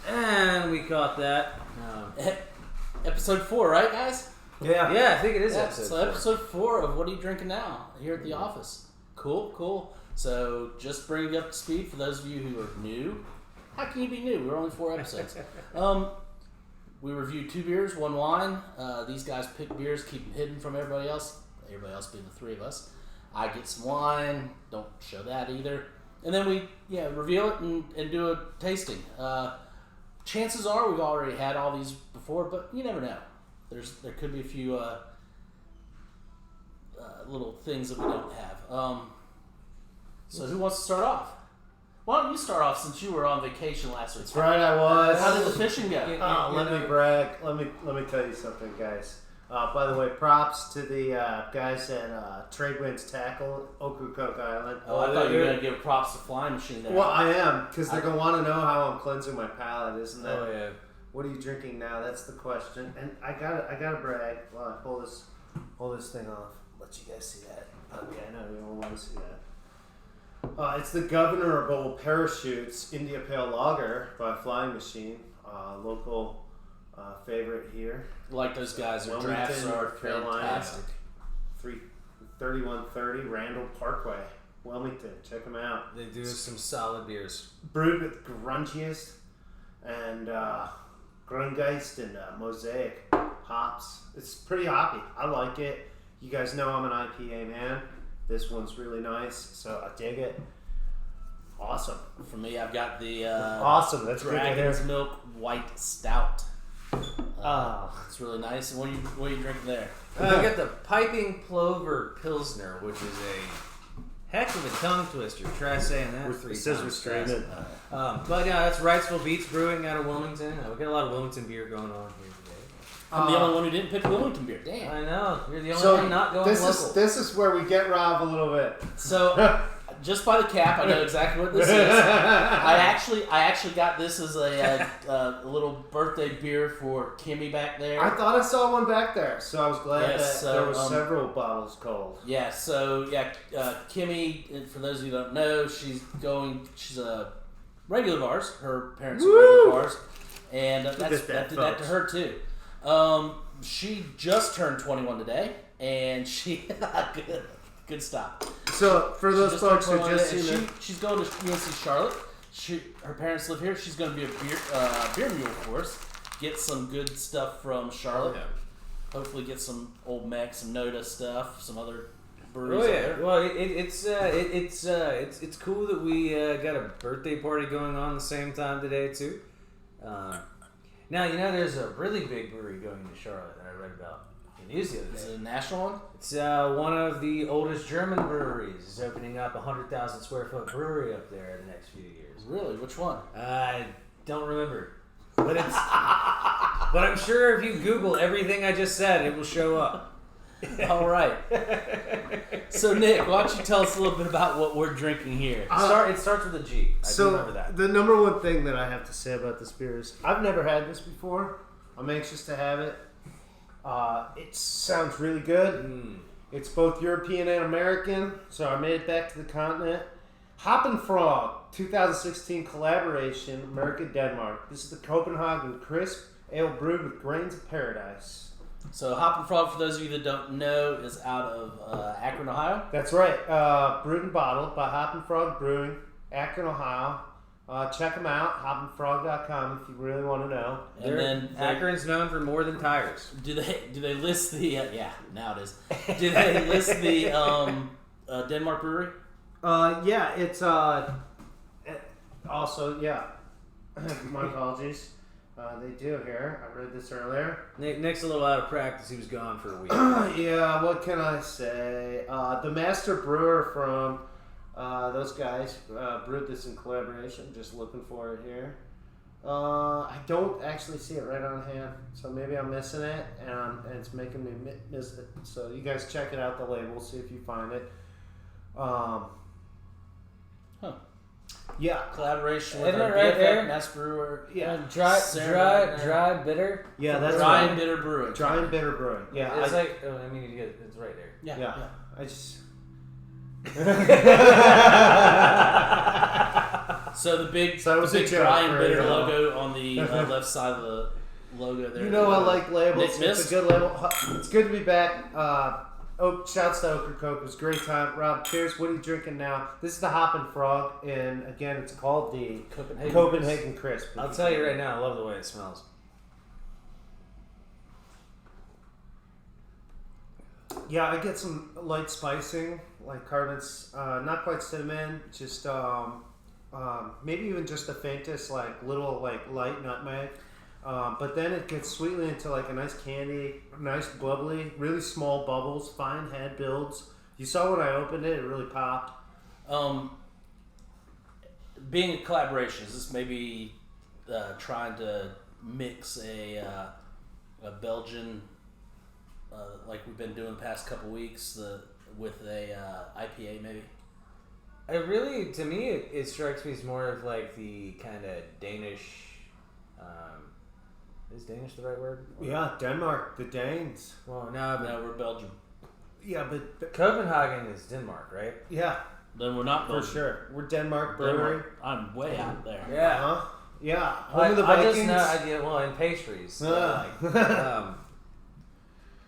And we caught that. Episode 4, right, guys? Yeah, I think it is episode 4. Episode 4 of What Are You Drinking Now? Here at the office. Cool. So, just bring you up to speed for those of you who are new. How can you be new? We're only 4 episodes. We reviewed 2 beers, 1 wine. These guys pick beers, keep them hidden from everybody else. Everybody else being the 3 of us. I get some wine. Don't show that either. And then we reveal it and do a tasting. Chances are we've already had all these before, but you never know. There could be a few little things that we don't have. So who wants to start off? Why don't you start off since you were on vacation last week? That's right, I was. How did the fishing go? Let me brag. Let me tell you something, guys. By the way, props to the guys at Trade Winds Tackle, Ocracoke Island. Oh, I thought you were going to give props to Flying Machine there. Well, I am, because they're going to want to know how I'm cleansing my palate, isn't that? Oh, yeah. What are you drinking now? That's the question. And I gotta brag while I pull this thing off. Let you guys see that. Okay, I know you don't want to see that. It's the Governor of Old Parachutes India Pale Lager by Flying Machine, local favorite here. Like those guys, their drafts are fantastic. 3130 Randall Parkway, Wilmington. Check them out. They do some solid beers. Brewed with grungiest and Grungeist and Mosaic hops. It's pretty hoppy. I like it. You guys know I'm an IPA man. This one's really nice, so I dig it. Awesome. For me, I've got the awesome. That's Dragon's Milk White Stout. It's really nice. And what are you drinking there? I got the Piping Plover Pilsner, which is a heck of a tongue twister. Try saying that 3 times. But yeah, that's Wrightsville Beats Brewing out of Wilmington. We got a lot of Wilmington beer going on here today. I'm the only one who didn't pick Wilmington beer. Damn. I know. You're the only one not going local. This is where we get Rob a little bit. So, just by the cap, I know exactly what this is. I actually got this as a little birthday beer for Kimmy back there. I thought I saw one back there, so I was glad there were several bottles cold. Yeah. So Kimmy, for those of you who don't know, she's a regular of ours. Her parents are regular of ours, and that did that to her too. She just turned 21 today, and she good stop. So for those folks who just seen it, she's going to UNC Charlotte. Her parents live here. She's going to be a beer mule for us. Get some good stuff from Charlotte. Yeah. Hopefully, get some Old Mac, some Noda stuff, some other breweries. Oh yeah. Well, it's cool that we got a birthday party going on the same time today too. Now, there's a really big brewery going to Charlotte that I read about in the news the other day. Is it a national one? It's one of the oldest German breweries. It's opening up a 100,000 square foot brewery up there in the next few years. Really? Which one? I don't remember. But it's. But I'm sure if you Google everything I just said, it will show up. All right. So, Nick, why don't you tell us a little bit about what we're drinking here? It starts with a G. I do remember that. The number one thing that I have to say about this beer is I've never had this before. I'm anxious to have it. It sounds really good. It's both European and American, so I made it back to the continent. Hoppin' Frog, 2016 collaboration, America-Denmark. This is the Copenhagen Crisp Ale brewed with grains of paradise. So Hoppin' Frog, for those of you that don't know, is out of Akron, Ohio. That's right. Brewed and bottled by Hoppin' Frog Brewing, Akron, Ohio. Check them out, hoppinfrog.com if you really want to know. And then Akron's known for more than tires. Do they list the now it is. Do they list the Denmark brewery? Yeah, it's also my apologies. They do here. I read this earlier. Nick's a little out of practice. He was gone for a week. Yeah, what can I say? The master brewer from those guys brewed this in collaboration. Just looking for it here. I don't actually see it right on hand, so maybe I'm missing it, and it's making me miss it. So you guys check it out, the label, see if you find it. Yeah, collaboration with our right BFF, master brewer. Yeah, dry bitter. Yeah, that's dry and bitter brewing. Dry and bitter brewing. Yeah, it's it's right there. I just. So So the big, So it was a joke dry and for bitter y'all. logo on the left side of the logo there. You know I like labels. Nick It's a good label. It's good to be back. Shouts to Ochre Coke. It was a great time. Rob, cheers. What are you drinking now? This is the Hoppin' Frog, and again, it's called the Copenhagen Crisp. I'll tell you right now, I love the way it smells. Yeah, I get some light spicing, like carbonates, not quite cinnamon, just maybe even just the faintest, like little like light nutmeg. But then it gets sweetly into like a nice candy, nice bubbly, really small bubbles, fine head builds. You saw when I opened it, it really popped. Being a collaboration, is this maybe trying to mix a Belgian, like we've been doing the past couple weeks, with a IPA maybe? It really, to me, it strikes me as more of like the kind of Danish. Is Danish the right word? Yeah, Denmark, the Danes. Well, no, No, we're Belgium. Yeah, but Copenhagen is Denmark, right? yeah, Then we're not for Belgium. sure. We're Denmark brewery. Denmark. I'm way out there. Yeah. Uh-huh. Yeah, home Like, of the I Vikings. just know, in pastries.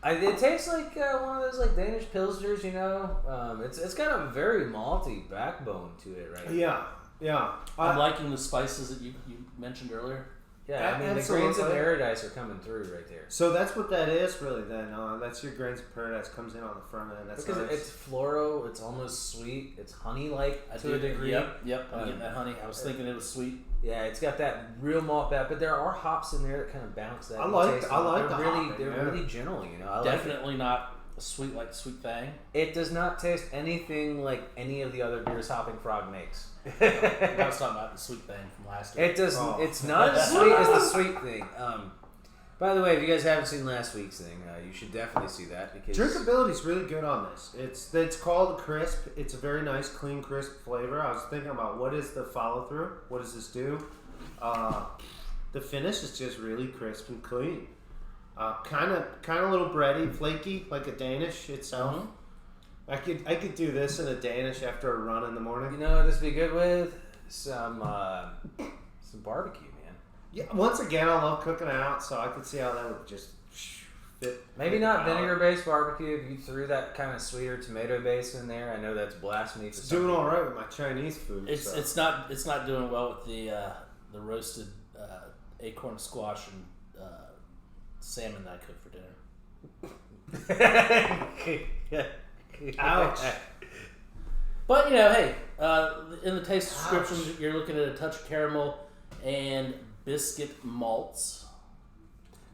It tastes like one of those like Danish pilsners, you know. It's got a very malty backbone to it, right? Yeah. I'm liking the spices that you mentioned earlier. Yeah, I mean the grains of paradise are coming through right there. So that's what that is, really. Then that's your grains of paradise comes in on the front end. That's because nice. it's floral, it's almost sweet, it's honey-like to a degree. Yep. I'm getting that honey. I was thinking it was sweet. Yeah, it's got that real malt back, but there are hops in there that kind of balance that. I like taste. the They're hopping, really gentle, you know. I Definitely not sweet like Sweet Fang. It does not taste anything like any of the other beers Hopping Frog makes. I was talking about the Sweet Thing from last year. It does. It's not as sweet as the sweet thing. By the way, if you guys haven't seen last week's thing, you should definitely see that because drinkability is really good on this. It's called crisp. It's a very nice, clean, crisp flavor. I was thinking about what is the follow through. What does this do? The finish is just really crisp and clean. Kind of a little bready, flaky, like a Danish itself. Mm-hmm. I could do this in a Danish after a run in the morning. you know what this would be good with some barbecue, man. Yeah. Once again, I love cooking out, so I could see how that would just fit. Maybe not vinegar-based barbecue. If you threw that kind of sweeter tomato base in there, I know that's blasphemy. It's doing all right with my Chinese food. It's not doing well with the roasted acorn squash and salmon that I cooked for dinner. Ouch. But hey, in the taste description, you're looking at a touch of caramel and biscuit malts.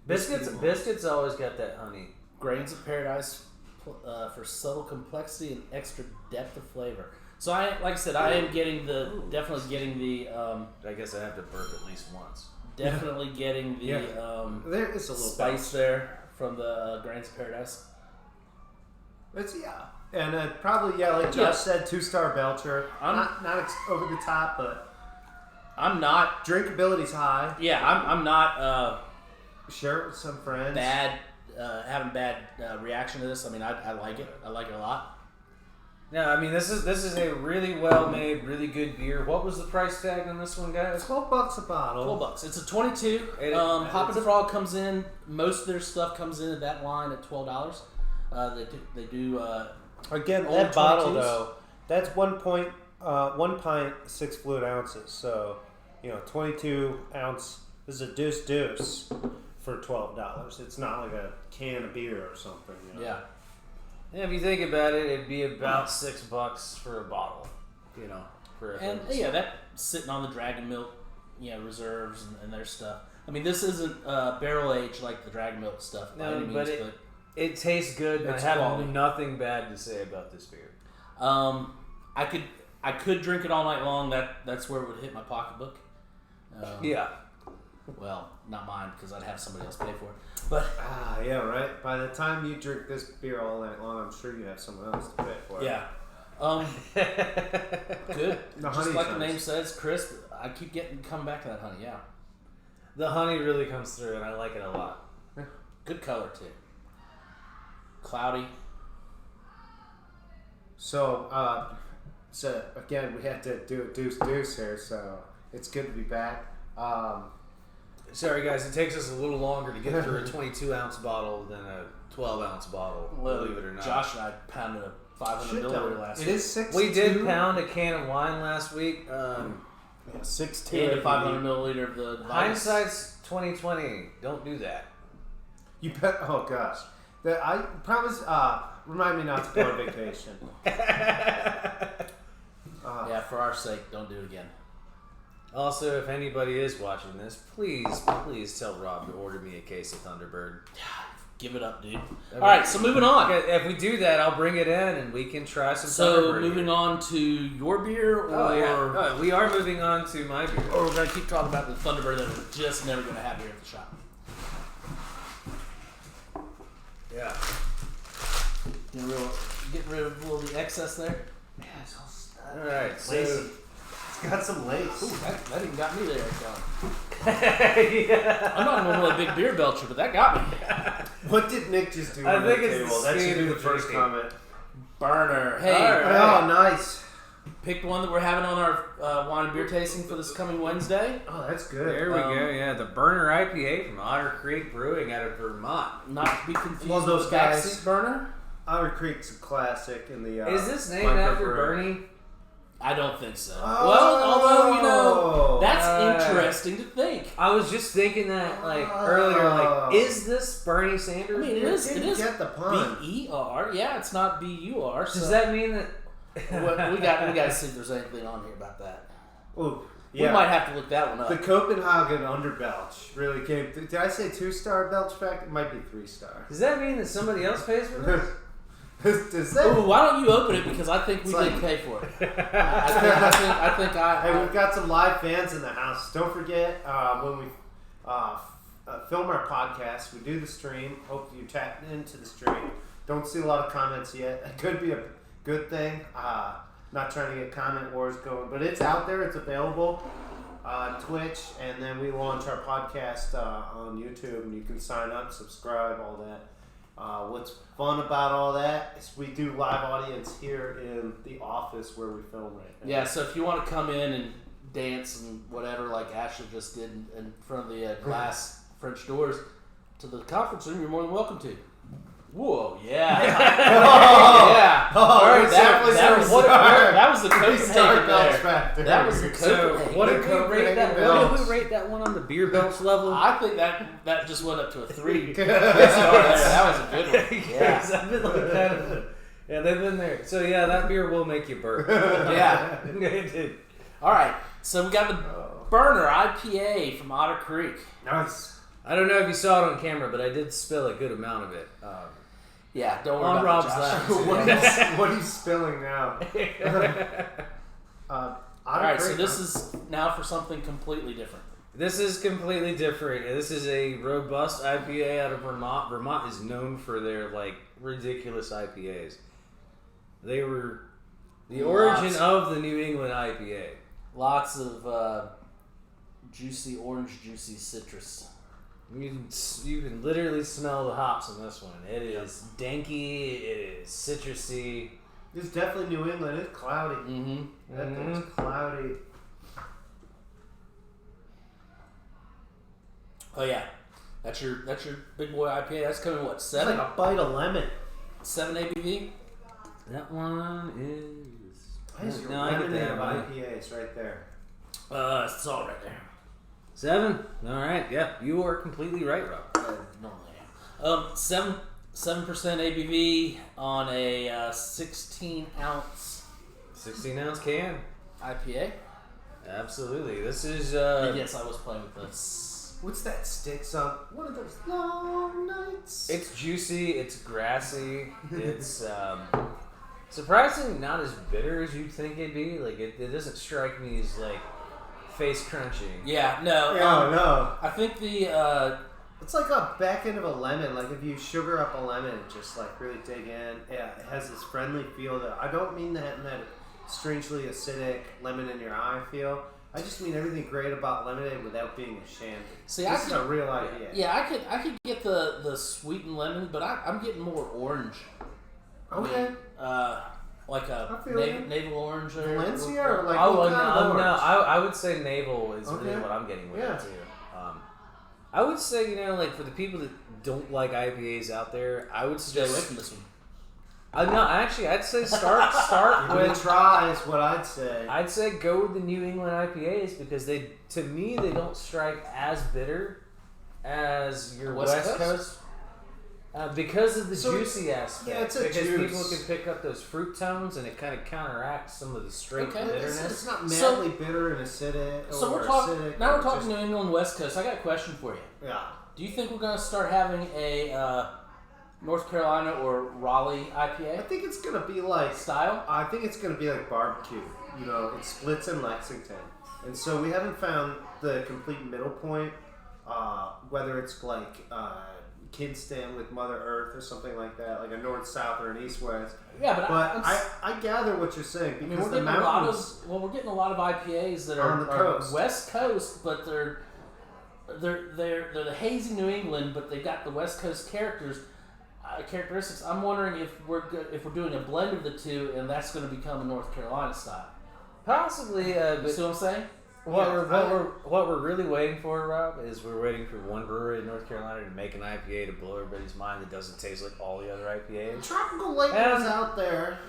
Biscuits always got that honey. Grains of paradise for subtle complexity and extra depth of flavor. So like I said, I am definitely getting the. I guess I have to burp at least once. Definitely getting the there is a little spice there from the grains of paradise. And probably like Josh said, 2-star Belcher. Not over the top, but I'm not. drinkability's high. Yeah, I'm not. Share it with some friends. Having bad reaction to this. I mean, I like it. I like it a lot. No, I mean this is a really well made, really good beer. What was the price tag on this one, guys? $12 a bottle. $12. It's a 22. Hoppin' Frog comes in. Most of their stuff comes in at that line at $12. They do. Again, Old that bottle 22s? though, that's 1 pint, 6 fluid ounces. So 22 ounce. This is a deuce for $12. It's not like a can of beer or something. Yeah. Yeah, if you think about it, it'd be about $6 for a bottle. That's sitting on the Dragon Milk, reserves and their stuff. I mean, this isn't barrel aged like the Dragon Milk stuff by any means, but it tastes good. And I have quality. nothing bad to say about this beer. I could drink it all night long. That's where it would hit my pocketbook. Yeah. Well, not mine because I'd have somebody else pay for it. But yeah, right. By the time you drink this beer all night long, I'm sure you have someone else to pay for it. yeah, good. Just like the name says, crisp. I keep coming back to that honey. Yeah, the honey really comes through, and I like it a lot. Good color too. Cloudy. So again, we had to do a deuce here. So It's good to be back. Sorry, guys. It takes us a little longer to get through a 22-ounce bottle than a 12-ounce bottle. Well, believe it or not. Josh and I pounded a 500 milliliter last week. It is 6. We did pound a can of wine last week. 6-2. And a 500 milliliter of the Hindsight's 2020. Don't do that. You bet. Oh gosh. I promise. Remind me not to go on vacation. Yeah, for our sake, don't do it again. Also, if anybody is watching this, please tell Rob to order me a case of Thunderbird. Give it up, dude. All right, so moving on. If we do that, I'll bring it in and we can try some So Thunderbird moving here. on to your beer, or Oh, we are moving on to my beer. or we're gonna keep talking about the Thunderbird that we're just never gonna have here at the shop. Yeah. Getting rid of a little of the excess there. Yeah, it's all stuff. All right. So Lacy. It's got some lace. Ooh, that even got me there, John. yeah. I'm not normally a big beer belcher, but that got me. What did Nick just do? I on think the it's table? the That should speed be of the the first drinking. comment. Burner. Hey, All right. Oh, nice. picked one that we're having on our wine and beer tasting for this coming Wednesday. Oh, that's good. There we go. Yeah, the Burner IPA from Otter Creek Brewing out of Vermont. Not to be confused Love those with guys. Backseat Burner. Otter Creek's a classic in the. Is this named after Bernie? I don't think so. Oh. Well, although, that's interesting to think. I was just thinking that earlier. Like, is this Bernie Sanders? I mean, it is. It Didn't is get the pun. B-E-R. Yeah, it's not B-U-R. So Does that mean that? we got to see if there's anything on here about that. Ooh, We yeah. might have to look that one up. The Copenhagen underbelch really came. Did I say 2-star belch fact? It might be 3-star. Does that mean that somebody else pays for this? Does that? Ooh, why don't you open it, because I think we It's did like- pay for it. I think Hey, we've got some live fans in the house. Don't forget when we film our podcast, we do the stream. Hope you tap into the stream. Don't see a lot of comments yet. It could be a good thing. Not trying to get comment wars going, but it's out there. It's available on Twitch, and then we launch our podcast on YouTube, and you can sign up, subscribe, all that. What's fun about all that is we do live audience here in the office where we film right now. Yeah, so if you want to come in and dance and whatever, like Ashley just did in front of the glass French doors to the conference room, you're more than welcome to. Whoa, yeah. Yeah. Oh, All right, that was the Copenhagen Copenhagen there. That was the So, Copenhagen. what did Belch. we rate that one on the beer belch level? I think that just went up to a 3 star there. That was a good one. Yeah. I've been like that. Yeah, they've been there. So yeah, that beer will make you burp. Yeah. It did. All right. So we got the Burner IPA from Otter Creek. Nice. I don't know if you saw it on camera, but I did spill a good amount of it. Yeah, don't worry On about Rob's it, Josh. lap. What are you spilling now? All right, so this is now for something completely different. This is completely different. This is a robust IPA out of Vermont. Vermont is known for their ridiculous IPAs. They were the origin of the New England IPA. Lots of orange juicy citrus. You can literally smell the hops in this one. It is danky. It is citrusy. It's definitely New England. It's cloudy. Mm-hmm. That thing's cloudy. Oh yeah, that's your big boy IPA. That's coming what, It's 7? like a bite of lemon. 7 ABV. That one is. Where's your No, I get lemonade that of one. IPAs right there? It's all right there. 7. All right. Yeah, you are completely right, Rob. Normally I am. 7% ABV on a 16 ounce 16-ounce can. IPA. Absolutely. This is. Yes, I was playing with this. What's that sticks on? One of those long nights. It's juicy. It's grassy. It's surprisingly not as bitter as you'd think it'd be. Like it doesn't strike me as face crunching. Yeah, no. No. I think the It's like a back end of a lemon. Like if you sugar up a lemon, just really dig in. Yeah, it has this friendly feel. That I don't mean that in that strangely acidic lemon in your eye feel. I just mean everything great about lemonade without being a shandy. See, this is a real IPA. Yeah, I could get the sweetened lemon, but I'm getting more orange. Okay. Like a you. navel orange or Valencia or like no, what kind of orange? I would say navel is Okay. really what I'm getting with it too. I would say, like for the people that don't like IPAs out there, I would stay away suggest. from this one. No, actually, I'd say start Give it with. a try is what I'd say. I'd say go with the New England IPAs because to me, they don't strike as bitter as your West Coast. Because of the juicy aspect. Yeah, it's a because juice. people can pick up those fruit tones and it kind of counteracts some of the straight bitterness. It's not madly bitter and acidic. So we're talking New England West Coast. I got a question for you. Yeah. Do you think we're going to start having a North Carolina or Raleigh IPA? I think it's going to be like style. I think it's going to be like barbecue. It splits in Lexington, and so we haven't found the complete middle point. Whether it's like Kidston with Mother Earth or something like that, like a north-south or an east-west. Yeah, but I gather what you're saying because we're getting we're getting a lot of IPAs that are on the coast, West Coast, but they're the hazy New England, but they got the West Coast characteristics. I'm wondering if we're doing a blend of the two, and that's going to become a North Carolina style. Possibly, but see what I'm saying? What we're really waiting for, Rob, is we're waiting for one brewery in North Carolina to make an IPA to blow everybody's mind that doesn't taste like all the other IPAs. Tropical Lightning's out there.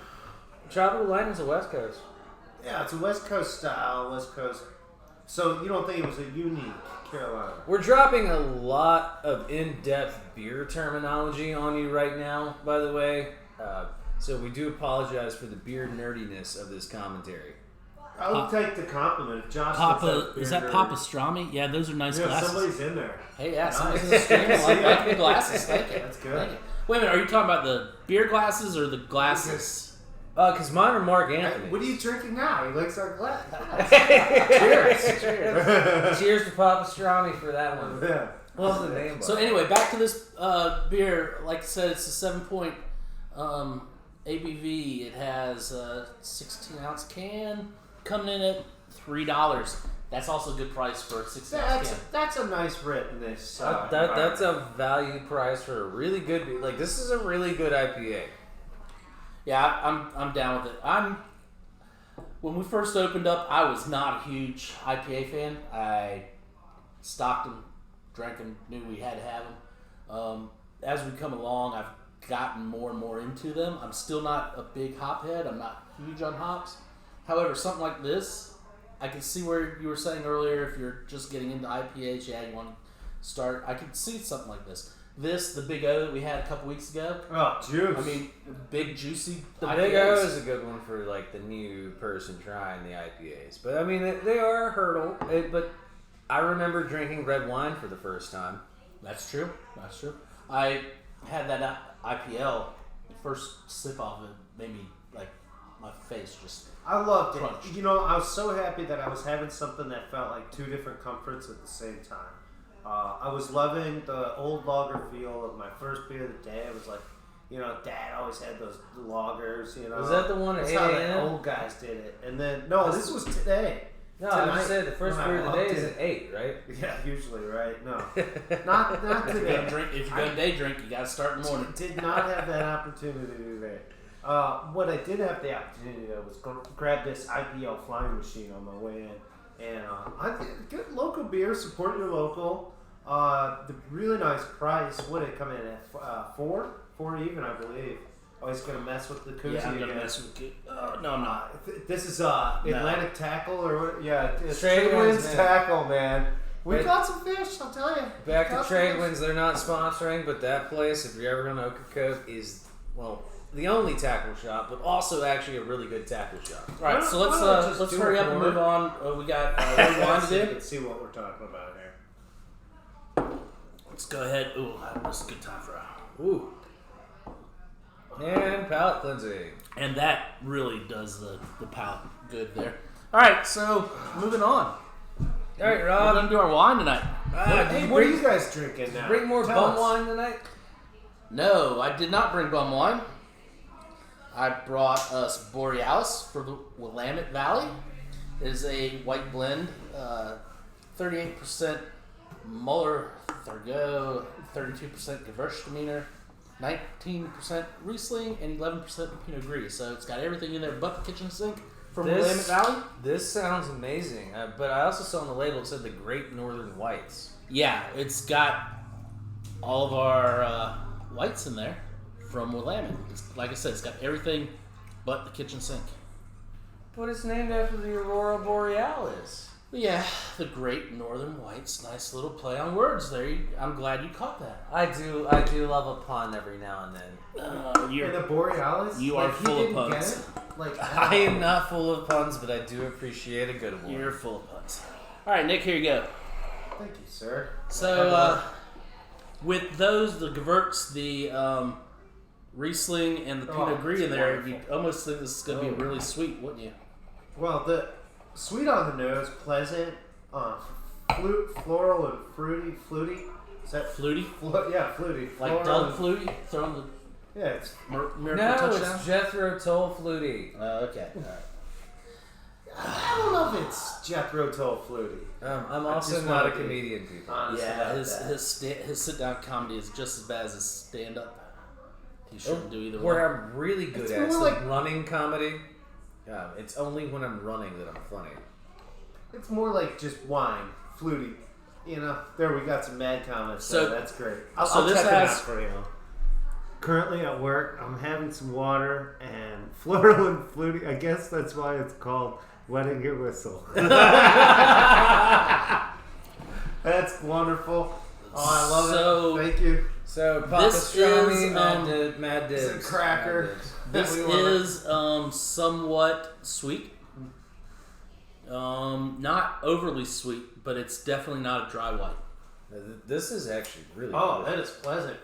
Tropical Lightning's a West Coast. Yeah, it's a West Coast style, West Coast. So you don't think it was a unique Carolina? We're dropping a lot of in-depth beer terminology on you right now, by the way. So we do apologize for the beer nerdiness of this commentary. I would take the compliment. If Josh is that Papastrami? Yeah, those are nice glasses. Somebody's in there. Hey, yeah, somebody's in the stream. I like the glasses. Thank you. That's good. Wait a minute, are you talking about the beer glasses or the glasses? Because mine are Mark Anthony. What are you drinking now? He likes our glass. Cheers. Cheers to Papastrami for that one. Yeah. Love the name. So anyway, back to this beer. Like I said, it's a 7-point ABV. It has a 16-ounce can. Coming in at $3. That's also a good price for a 16-ounce can. That's a nice rate in this. That's a value price for a really good beer. Like, this is a really good IPA. Yeah, I'm down with it. When we first opened up, I was not a huge IPA fan. I stocked them, drank them, knew we had to have them. As we come along, I've gotten more and more into them. I'm still not a big hophead. I'm not huge on hops. However, something like this, I can see where you were saying earlier, if you're just getting into IPAs, you want to start. I could see something like this. The Big O that we had a couple weeks ago. Oh, juice. I mean, big, juicy The IPAs. Big O is a good one for, like, the new person trying the IPAs. But, I mean, they are a hurdle. But I remember drinking red wine for the first time. That's true. I had that IPL, the first sip of it made me, like, my face just... I loved it. Crunch. I was so happy that I was having something that felt like two different comforts at the same time. I was loving the old lager feel of my first beer of the day. I was like, Dad always had those lagers, Was that the one at 8 how a.m.? the old guys did it. And then, no, this was today. No, Tonight. I just said the first beer of the day is at 8, right? Yeah, usually, right? No. not today. If you're going to day drink, you got to start in the morning. Did not have that opportunity today. What I did have the opportunity to was grab this IPL flying machine on my way in. And I think good local beer, support your local. The really nice price. What did it come in at? $4 even, I believe. Oh, he's gonna mess with the koozie Yeah, I'm again. gonna mess with it. No, I'm not. This is Atlantic Tackle or what? Yeah, it's Trade Winds, man. Tackle, man. We Hey, got some fish, I'll tell you. Back to Trade Winds, they're not sponsoring, but that place, if you're ever going to Okokoke, is, well, the only tackle shop, but also actually a really good tackle shop. All right, so let's hurry up and move on. We got red wine to do. Let's see what we're talking about here. Let's go ahead. Ooh, this is a good time for Ooh. And palate cleansing. And that really does the palate good there. All right, so moving on. All right, We're Rob. going to do our wine tonight. What are you guys drinking now? Bring more Tell bum us. wine tonight? No, I did not bring bum wine. I brought us Borealis for the Willamette Valley. It is a white blend, 38% Muller Thurgood, 32% Gewürztraminer. 19% Riesling and 11% Pinot Gris. So it's got everything in there but the kitchen sink from Willamette Valley. This sounds amazing. But I also saw on the label it said the Great Northern Whites. Yeah, it's got all of our whites in there from Willamette. Like I said, it's got everything but the kitchen sink. But it's named after the Aurora Borealis. Yeah, the Great Northern Whites. Nice little play on words there. I'm glad you caught that. I do love a pun every now and then. And the Borealis? You are full of puns. Get it? Like, I am not full of puns, but I do appreciate a good one. You're full of puns. All right, Nick, here you go. Thank you, sir. So, with those, the Gewurz, the Riesling, and the Pinot Gris in there, you almost think this is going to be really sweet, wouldn't you? Well, the sweet on the nose, pleasant, floral and fluty. Is that Fluty? yeah, fluty. Like Doug Flutie throwing the Yeah, it's miracle No, touchdown? it's Jethro Tull Flutie. Okay. All right. I don't know if it's Jethro Tull Flutie. I'm also not a comedian, people. Yeah, his sit-down comedy is just as bad as his stand-up. He shouldn't do either one. Where I'm really good It's at more is like- running comedy. It's only when I'm running that I'm funny. It's more like just wine, fluty. You know, there we got some mad comments. So that's great. I'll this check it has- out for you. Currently at work, I'm having some water and floral and fluty. I guess that's why it's called wetting your whistle. That's wonderful. Oh, I love it. Thank you. So, Papa This Strami, is, Mad Dibs. It's a cracker. Mad Dibs. This is somewhat sweet. Not overly sweet, but it's definitely not a dry white. This is actually really Oh, good. that is pleasant.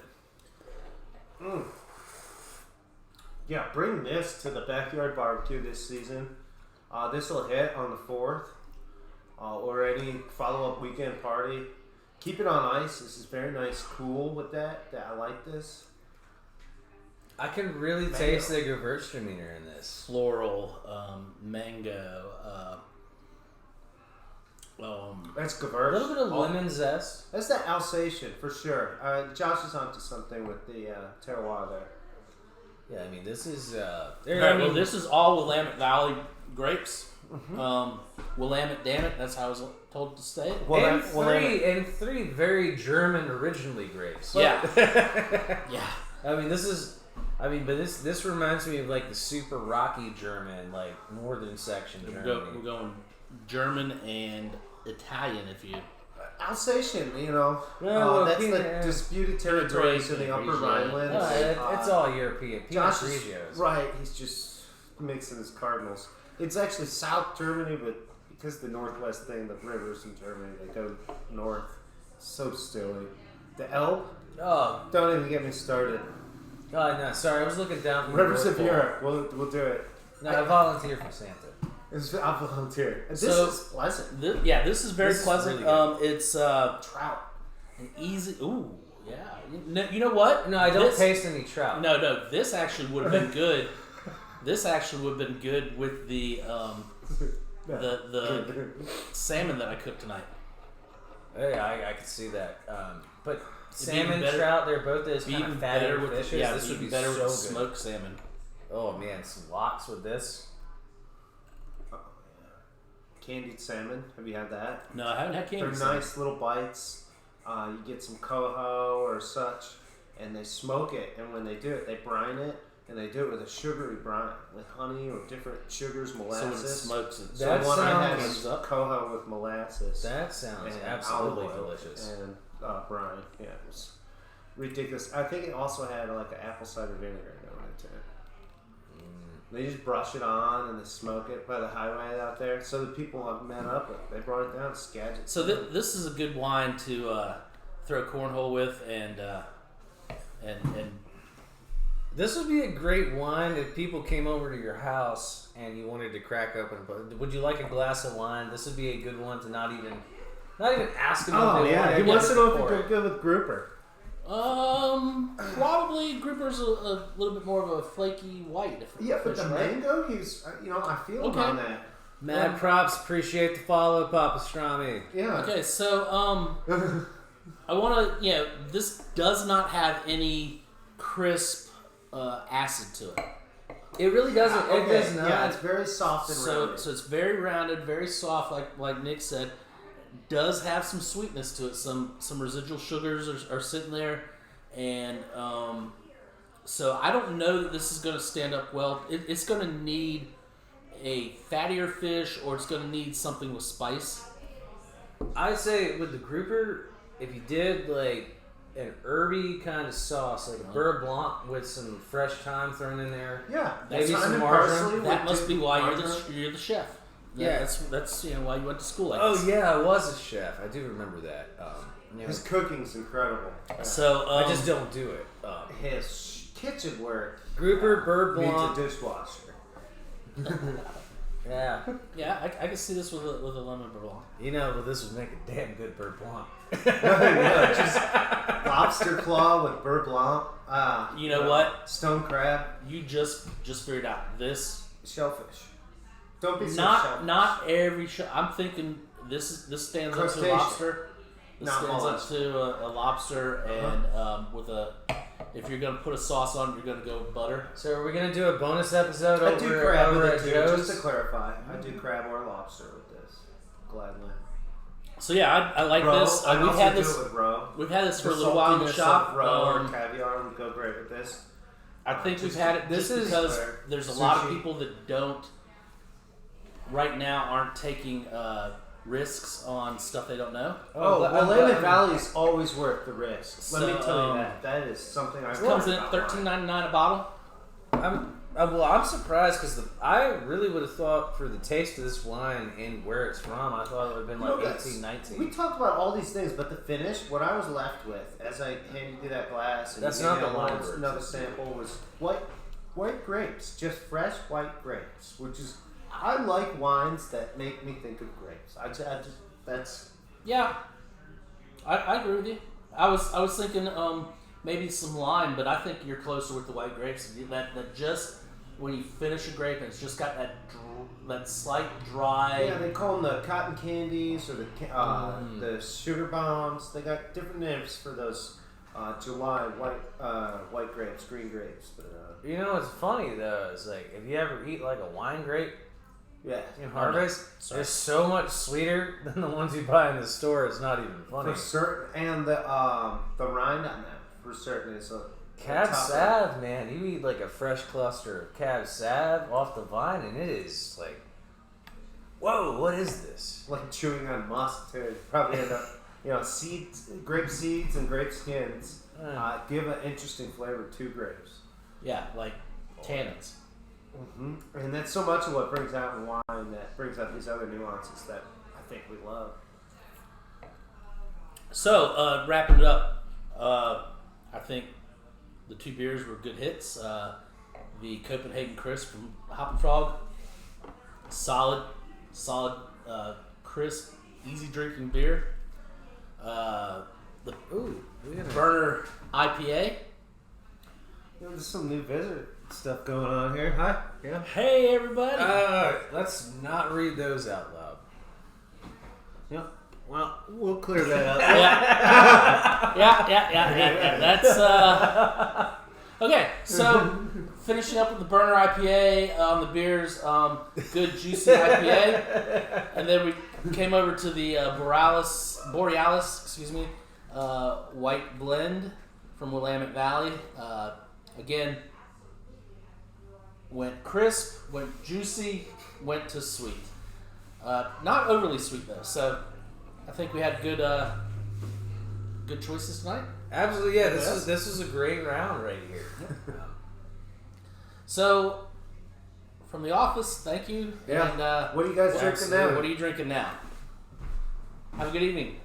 Yeah, bring this to the backyard barbecue this season. This will hit on the 4th or any follow-up weekend party. Keep it on ice. This is very nice, cool with that. I like this. I can really taste the Gewürztraminer in this. Floral, mango, That's A Gewurz. little bit of lemon zest. That's the Alsatian for sure. Josh is onto something with the terroir there. Yeah, I mean, this is... well, this is all Willamette Valley grapes. Willamette, damn it, that's how I was told to say it. and three very German originally grapes. Yeah. Yeah. I mean, but this reminds me of like the super rocky German, like northern section Germany. We're going German and Italian, if you... Alsatian, you know. Well, that's Pinot- the disputed territories in the Upper Grigio. Rhinelands. It's all European. Pinot Josh is, Grigios. right, he's just mixing his cardinals. It's actually South Germany, but because the Northwest thing, the rivers in Germany, they go north. So silly. The Elbe? Oh, Don't even get me started. no, sorry, I was looking down. From Rivers the of North Pole. Europe. We'll do it. No, I volunteer for Santa. I'll volunteer. This So- is pleasant. This is very This is pleasant. really It's Trout. an easy... Ooh, yeah. You know what? No, I don't taste any trout. No, this actually would have been good. This actually would have been good with the salmon that I cooked tonight. Yeah, I could see that. But It'd be salmon, better- trout, they're both those Be kind even of fatty better with fishes. This would be better so with good. smoked salmon. Oh man, some lox with this. Candied salmon. Have you had that? No, I haven't had They're candy salmon. nice little bites. You get some coho or such, and they smoke it. And when they do it, they brine it, and they do it with a sugary brine with honey or different sugars, So when it molasses. smokes it. So That one I had sounds- was coho with molasses. That sounds and absolutely olive oil delicious. And brine. Yeah, it was ridiculous. I think it also had like an apple cider vinegar going into it. They just brush it on and they smoke it by the highway out there. So the people I've met up with, they brought it down, Skagit. So this is a good wine to throw cornhole with and This would be a great wine if people came over to your house and you wanted to crack open. But would you like a glass of wine? This would be a good one to not even ask them. Oh what they yeah, want. he wants to know if Pour you it. go good with grouper. probably grouper's a little bit more of a flaky white. Yeah, but fish, the right? mango, he's I feel him on that. Mad props, appreciate the follow, Papa Strami. Yeah. Okay, so I want to, this does not have any crisp acid to it. It really doesn't. Okay. It does not. Yeah, it's very soft and rounded. So it's very rounded, very soft, like Nick said. Does have some sweetness to it. Some residual sugars are sitting there, and so I don't know that this is going to stand up well. It's going to need a fattier fish, or it's going to need something with spice. I'd say with the grouper, if you did like an herby kind of sauce, like a beurre blanc with some fresh thyme thrown in there. Yeah, maybe thyme some and margarine. parsley That would must do be why margarine. you're the chef. Yeah. That's why you went to school. Like Oh this. yeah, I was a chef. I do remember that. His cooking's incredible. So I just don't do it. His kitchen work Grouper, beurre blanc. needs a dishwasher. Yeah. Yeah, I can see this with a lemon beurre blanc. You know, well, this would make a damn good beurre blanc. Yeah, just lobster claw with beurre blanc. You know what? Stone crab, You just figured out this. shellfish. Don't be so shellfish. Not every I'm thinking this stands up to a Crustacean. lobster. This Not stands mollusk. up to a lobster, and with a. If you're gonna put a sauce on it, you're gonna go with butter. So are we gonna do a bonus episode I do crab over with at it too, Joe's? just to clarify. I do crab or lobster with this. Gladly. So yeah, I like Roe, this. I'd We've also had do this. it with roe. We've had this for a The little while in the saltiness shop. of roe or caviar would go great with this. I think we've Just- had it this just is because fair. there's a lot of Sushi. people that don't right now aren't taking risks on stuff they don't know. Oh, but- well, but- Lemon Valley is always worth the risk. Let me So, tell you that. That is something I've It comes in learned at about wine. $13.99 a bottle. I'm surprised because I really would have thought for the taste of this wine and where it's from, I thought it would have been You know, like that's- 18, 19. We talked about all these things, but the finish, what I was left with as I handed you that glass and That's you not gave me the wine another words. sample was white grapes, just fresh white grapes, which is I like wines that make me think of grapes. I just that's Yeah, I agree with you. I was thinking maybe some lime, but I think you're closer with the white grapes. That just when you finish a grape and it's just got that slight dry. yeah, they call them the cotton candies or the sugar bombs. They got different names for those July white grapes, green grapes. But, You know what's funny though is like if you ever eat like a wine grape yeah, in Harvest, Sorry. they're so much sweeter than the ones you buy in the store. It's not even funny. for certain, and the rind on them for certain is a Cab tougher. Sav, man, you eat like a fresh cluster of Cab Sav off the vine, and it is like, whoa, what is this? Like chewing on musk too. Probably end up, grape seeds and grape skins give an interesting flavor to grapes. Yeah, like tannins. Mm-hmm. And that's so much of what brings out in wine that brings out these other nuances that I think we love. So wrapping it up, I think the two beers were good hits. The Copenhagen Crisp from Hop and Frog, solid, crisp, easy drinking beer. The Burner IPA. There's some new visitor stuff going on here. Hi. Yeah. Hey everybody! Let's not read those out loud. Yeah. Well, we'll clear that up. Yeah. That's okay. So finishing up with the Burner IPA on the beers, good juicy IPA, and then we came over to the Borealis, excuse me, white blend from Willamette Valley. Again, went crisp, went juicy, went to sweet. Not overly sweet though. So I think we had good choices tonight. Absolutely, yeah. This is a great round right here. So from the office, thank you. Yeah. And What are you guys drinking now? What are you drinking now? Have a good evening.